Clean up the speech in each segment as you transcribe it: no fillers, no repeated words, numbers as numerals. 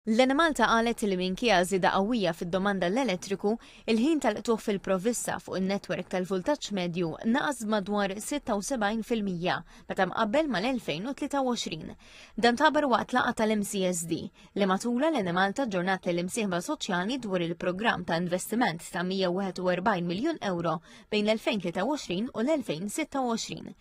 L-Enemalta qalet li minkejja żieda qawwija fid-domanda l-elettriku, il-ħin tal-qtuħ fil-provvista fuq in-netwerk tal-voltaġġ medju naqas madwar 76% meta mqabbel mal-2023. Dan tabar waqt laqgħa tal-MCSD li matula l-Enemalta ġġornat lill-imsieħba soċjali dwar il-programm ta' investiment ta' 141 miljun euro bejn l-2023 u l-2026.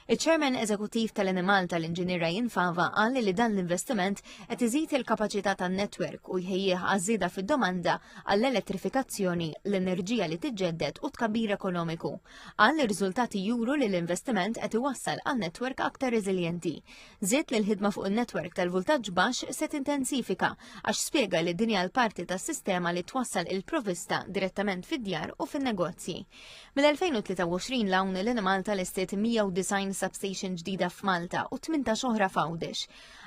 Iċ-Chairman Eżekuttiv tal-Enemalta l-Inġinier Ryan Fava qal li dan l-investiment qed iżid il-kapaċità tan-netwerk u jħejjih għaż-żieda fid-domanda għall-elettrifikazzjoni, l-enerġija li tiġġedded u tkabbir ekonomiku. Qal li r-riżultati juru li l-investiment qed iwassal għal netwerk aktar reżiljenti. Żied li l-ħidma fuq in-netwerk tal-voltaġġ baxx se tintensifika għax spjega li din hija l-parti tas-sistema li twassal il-provvista direttament fid-djar u fin-negozji. Mill-2023 l-hawn l-Enemalta l-istiet 190 substation ġdida f'Malta u 18 oħra f'Għawdex.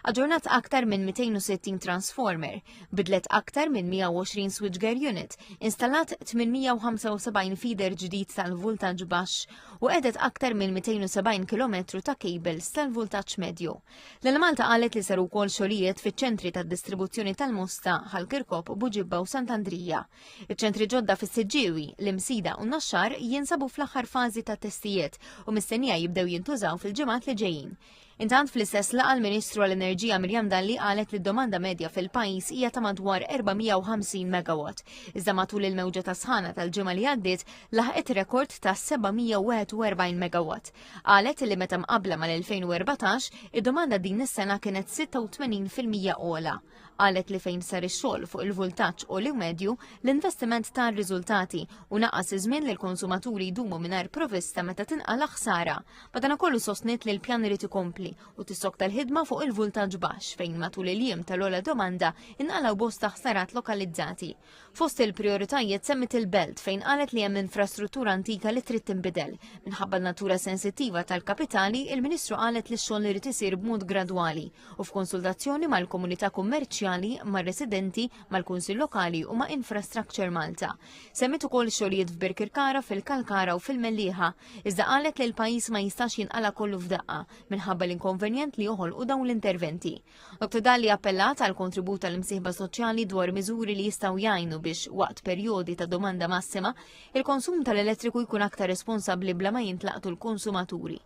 Aġġornat aktar minn 260 transformer, bidlet aktar minn 120 switchgear unit, installat 875 feeder ġdid tal-voltaġġ baxx u għedet aktar minn 270 km ta' cables tal-voltaġġ medju. L-Enemalta qalet li saru wkoll xogħlijiet fiċ-ċentri tad-distribuzzjoni tal-Musta, Ħalkirkop, Buġibba u Sant'Andrija. Iċ-ċentri ġodda fis-Siġġiewi, l-Imsida u n-Naxxar jinsabu fl-aħħar fażi ta' testijiet u mistennija jibdew jintużaw fil-ġimgħat li ġejjin. Intant fl-istess laqgħa l-Ministru għall-Enerġija Mirjam Dalli qalet li d-domanda medja fil-pajjiż hija ta' madwar 450 megawatt. Iżda matul il-mewġa ta' sħana tal-ġimgħa li għaddiet laħqet rekord ta' 741 megawatt. Qalet li meta mqabbla mal-2014 id-domanda din is-sena kienet 86% ogħla. Qalet li fejn sar ix-xogħol fuq il-voltaġġ u l-medju l-investiment tar riżultati u naqqas iż-żmien li l-konsumaturi jdumu mingħajr provvista meta tinqala ħsara. Madankollu sostniet li l-pjan irid ikompli u tissok tal-ħidma fuq il-voltaġġ baxx fejn matul il-jiem tal-ogħla domanda inqalgħu bosta ħsarat lokalizzati. Fost il-prijoritajiet semmit il-belt fejn qalet li hemm infrastruttura antika li trid tinbidel. Minħabba n-natura sensittiva tal-kapitali, il-Ministru qalet li x-xogħol irid isir b'mod gradwali u f'konsultazzjoni mal-komunità kummerċjali, mar-residenti, mal-Kunsill Lokali u ma' Infrastructure Malta. Semmit ukoll xogħlijiet f'Birkirkara, fil-Kalkara u fil-Mellieħa, iżda qalet li l-pajjiż ma jistax jinqala kollu f'daqqa minħabba l-inkonvenjent li joħolqu dawn l-interventi. Dr. Dalli appellat għal kontribut tal-imsieħba soċjali dwar miżuri li jistgħu jgħinu biex waqt perjodi ta' domanda massima il-konsum tal-elettriku jkun aktar responsabbli bla ma jintlaqtu l-konsumaturi.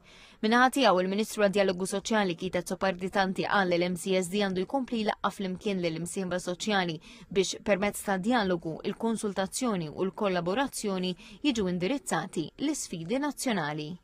Minnaħa tiegħu il-Ministru għad-Dialogu Soċjali Kietet Soparditanti qal li l-MCSD għandu jkompli jlaqqa flimkien lill-imsieħba soċjali biex permezz ta' dialogu, il-konsultazzjoni u l-kollaborazzjoni jiġu indirizzati l-isfidi nazzjonali.